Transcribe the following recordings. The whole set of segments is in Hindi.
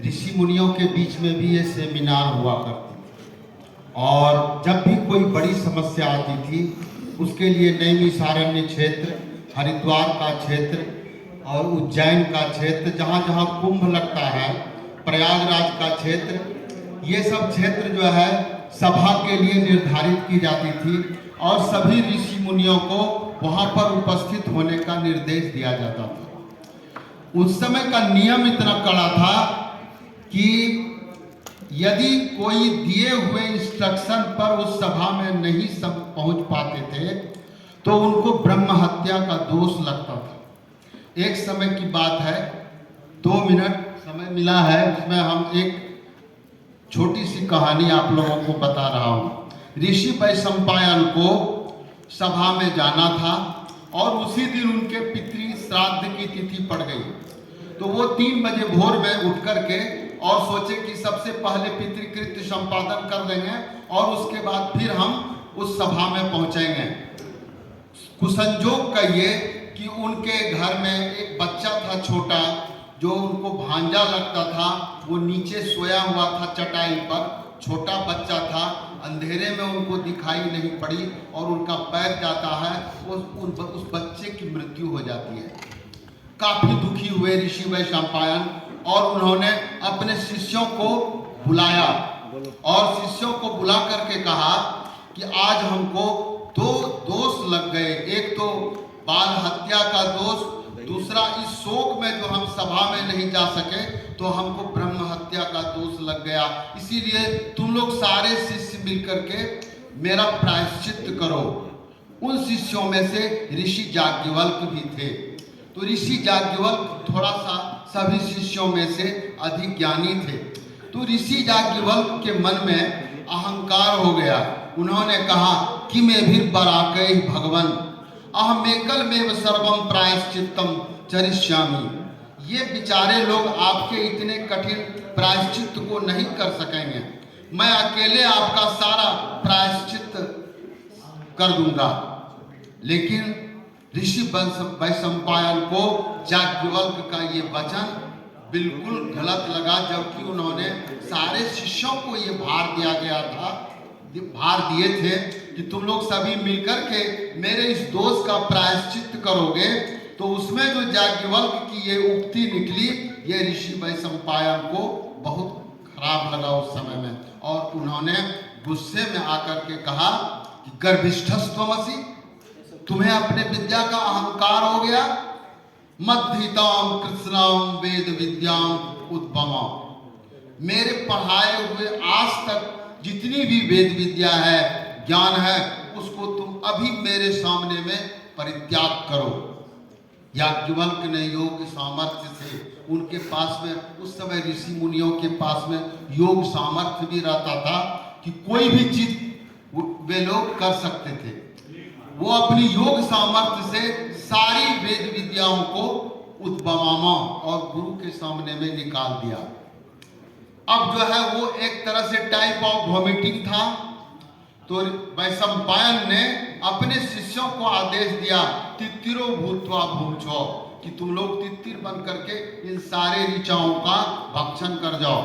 ऋषि मुनियों के बीच में भी ये सेमिनार हुआ करती और जब भी कोई बड़ी समस्या आती थी उसके लिए नैमिषारण्य क्षेत्र, हरिद्वार का क्षेत्र और उज्जैन का क्षेत्र, जहाँ जहाँ कुंभ लगता है, प्रयागराज का क्षेत्र, ये सब क्षेत्र जो है सभा के लिए निर्धारित की जाती थी और सभी ऋषि मुनियों को वहाँ पर उपस्थित होने का निर्देश दिया जाता था। उस समय का नियम इतना कड़ा था कि यदि कोई दिए हुए इंस्ट्रक्शन पर उस सभा में नहीं सब पहुंच पाते थे तो उनको ब्रह्म हत्या का दोष लगता था। एक समय की बात है, 2 मिनट समय मिला है, उसमें हम एक छोटी सी कहानी आप लोगों को बता रहा हूँ। ऋषि वैशंपायन को सभा में जाना था और उसी दिन उनके पितृ श्राद्ध की तिथि पड़ गई, तो वो 3 बजे भोर में उठ करके और सोचे कि सबसे पहले पितृकृत्य संपादन कर देंगे और उसके बाद फिर हम उस सभा में पहुंचेंगे। कुसंजोग कहिए कि उनके घर में एक बच्चा था छोटा, जो उनको भांजा लगता था, वो नीचे सोया हुआ था चटाई पर, छोटा बच्चा था, अंधेरे में उनको दिखाई नहीं पड़ी और उनका पैर जाता है, उस बच्चे की मृत्यु हो जाती है। काफी दुखी हुए ऋषि वैशंपायन और उन्होंने अपने शिष्यों को बुलाया और शिष्यों को बुला करके कहा कि आज हमको 2 दोष लग गए, एक तो बाल हत्या का दोष, दूसरा इस शोक में जो हम सभा में नहीं जा सके तो हमको ब्रह्म हत्या का दोष लग गया, इसीलिए तुम लोग सारे शिष्य मिलकर के मेरा प्रायश्चित करो। उन शिष्यों में से ऋषि याज्ञवल्क्य भी थे। तो ऋषि याज्ञवल्क्य थोड़ा सा सभी शिष्यों में से अधिक ज्ञानी थे। तो ऋषि याज्ञवल्क्य के मन में अहंकार हो गया। उन्होंने कहा कि मैं भी बराकै भगवन अहमेकल में सर्वम प्रायश्चित्तम चरिष्यामि। ये बेचारे लोग आपके इतने कठिन प्रायश्चित को नहीं कर सकेंगे, मैं अकेले आपका सारा प्रायश्चित कर दूंगा। लेकिन ऋषि वैशंपायन को याज्ञवल्क्य का ये वचन बिल्कुल गलत लगा, जबकि उन्होंने सारे शिष्यों को ये भार दिया गया था, भार दिए थे कि तुम लोग सभी मिलकर के मेरे इस दोष का प्रायश्चित करोगे। तो उसमें जो याज्ञवल्क्य की ये उक्ति निकली, ये ऋषि वैशंपायन को बहुत खराब लगा उस समय में और उन्होंने गुस्से में आकर के कहा कि गर्भिष्ठस्त्वमसि, तुम्हें अपने विद्या का अहंकार हो गया। मद्धिताम कृष्णाम वेद विद्याम उद्भमा, मेरे पढ़ाए हुए आज तक जितनी भी वेद विद्या है, ज्ञान है, उसको तुम अभी मेरे सामने में परित्याग करो। याज्ञवल्क्य ने योग सामर्थ्य से, उनके पास में उस समय ऋषि मुनियों के पास में योग सामर्थ्य भी रहता था कि कोई भी चीज वे लोग कर सकते थे। वो अपनी योग सामर्थ्य से सारी वेद विद्याओं को उद्भवामा और गुरु के सामने में निकाल दिया। अब जो है वो एक तरह से टाइप ऑफ वॉमिटिंग था। तो वैशंपायन ने अपने शिष्यों को आदेश दिया, तित्तिरो भूत्वा भुंक्षो, कि तुम लोग तित्तिर बन करके इन सारे ऋचाओं का भक्षण कर जाओ।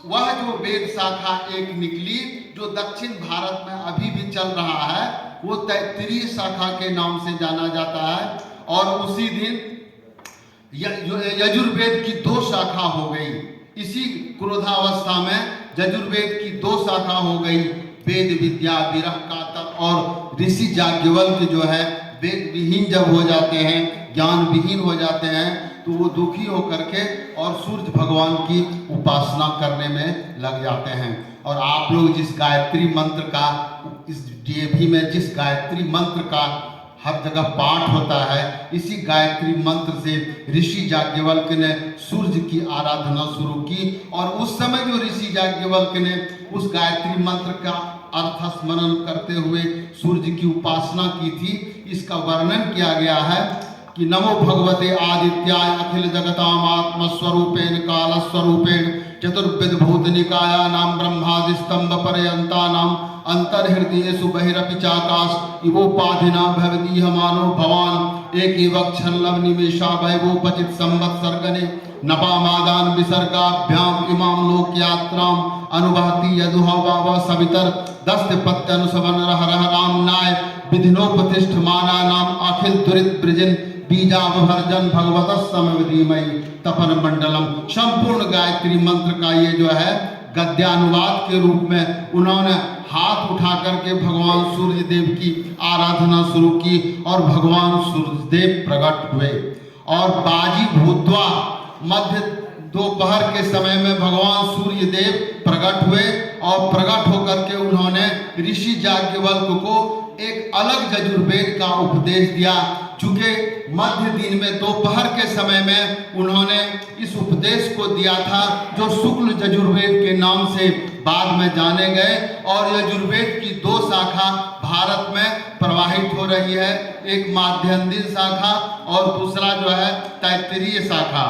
वह जो वेद शाखा एक निकली जो दक्षिण भारत में अभी भी चल रहा है, वो तैत्तिरीय शाखा के नाम से जाना जाता है। और उसी दिन यजुर्वेद की 2 शाखा हो गई। इसी क्रोधावस्था में यजुर्वेद की 2 शाखा हो गई, वेद विद्या विरह कातर, और ऋषि याज्ञवल्क्य जो है वेद विहीन जब हो जाते हैं, ज्ञान विहीन हो जाते हैं, तो वो दुखी होकर के और सूर्य भगवान की उपासना करने में लग जाते हैं। और आप लोग जिस गायत्री मंत्र का, इस DAV में जिस गायत्री मंत्र का हर जगह पाठ होता है, इसी गायत्री मंत्र से ऋषि याज्ञवल्क्य ने सूर्य की आराधना शुरू की। और उस समय जो ऋषि याज्ञवल्क्य ने उस गायत्री मंत्र का अर्थ स्मरण करते हुए सूर्य की उपासना की थी, इसका वर्णन किया गया है कि नमो भगवते आदित्याय अखिल जगताम आत्मस्वरूपेण कालस्वरूपेण चतुर्विध भूतनिकायानां ब्रह्मादिस्तंभ पर्यंतानां अंतर्हृदयेषु बहिरपि चाकाश इवोपाधिना भवदीह मानो भवान एक वक्षर लव निमेषा वैभोपचित संवत्सर्गने नपामादान विसर्गाभ्याम इमाम लोक यात्राम अनुभाति यदुहा बाबा सवितर दस्त पत्यनुसवन रह राम नाय विधिनोपतिष्ठ माना नाम अखिल दुरित ब्रजन बीजाभर्जन भगवत समविधिमय तपन मंडलम। संपूर्ण गायत्री मंत्र का ये जो है गद्यानुवाद के रूप में उन्होंने हाथ उठा करके भगवान सूर्य देव की आराधना शुरू की और भगवान सूर्य देव प्रकट हुए और बाजी भूतवा मध्य दोपहर के समय में भगवान सूर्य देव प्रकट हुए और प्रकट होकर के उन्होंने ऋषि याज्ञवल्क्य को एक अलग यजुर्वेद का उपदेश दिया। चूंकि मध्य दिन में दोपहर के समय में उन्होंने इस उपदेश को दिया था जो शुक्ल यजुर्वेद के नाम से बाद में जाने गए और यजुर्वेद की दो शाखा भारत में प्रवाहित हो रही है, एक माध्यन्दिन शाखा और दूसरा जो है तैत्तिरीय शाखा।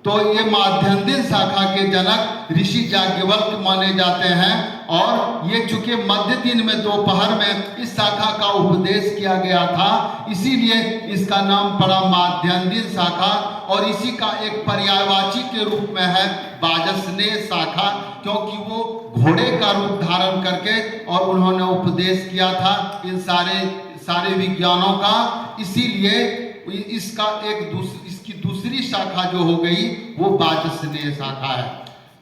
तो ये माध्यन्दिन शाखा के जनक ऋषि याज्ञवल्क्य माने जाते हैं और ये चूंकि मध्य दिन में दोपहर में इस शाखा का उपदेश किया गया था इसीलिए इसका नाम पड़ा माध्यन्दिन शाखा और इसी का एक पर्यायवाची के रूप में है वाजस्नेय शाखा, क्योंकि वो घोड़े का रूप धारण करके और उन्होंने उपदेश किया था इन सारे विज्ञानों का, इसीलिए इसका इसकी दूसरी शाखा जो हो गई वो वाजस्नेय शाखा है।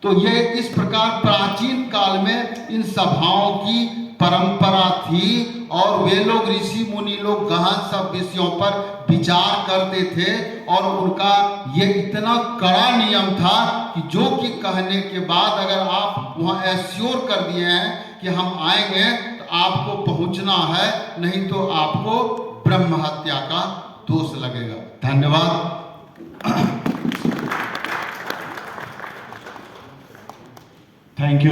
तो ये इस प्रकार प्राचीन काल में इन सभाओं की परंपरा थी और वे लोग ऋषि मुनि लोग गहन सब विषयों पर विचार करते थे और उनका ये इतना कड़ा नियम था कि जो कि कहने के बाद अगर आप वहाँ एश्योर कर दिए हैं कि हम आएंगे तो आपको पहुँचना है, नहीं तो आपको ब्रह्म हत्या का दोष लगेगा। धन्यवाद। Thank you.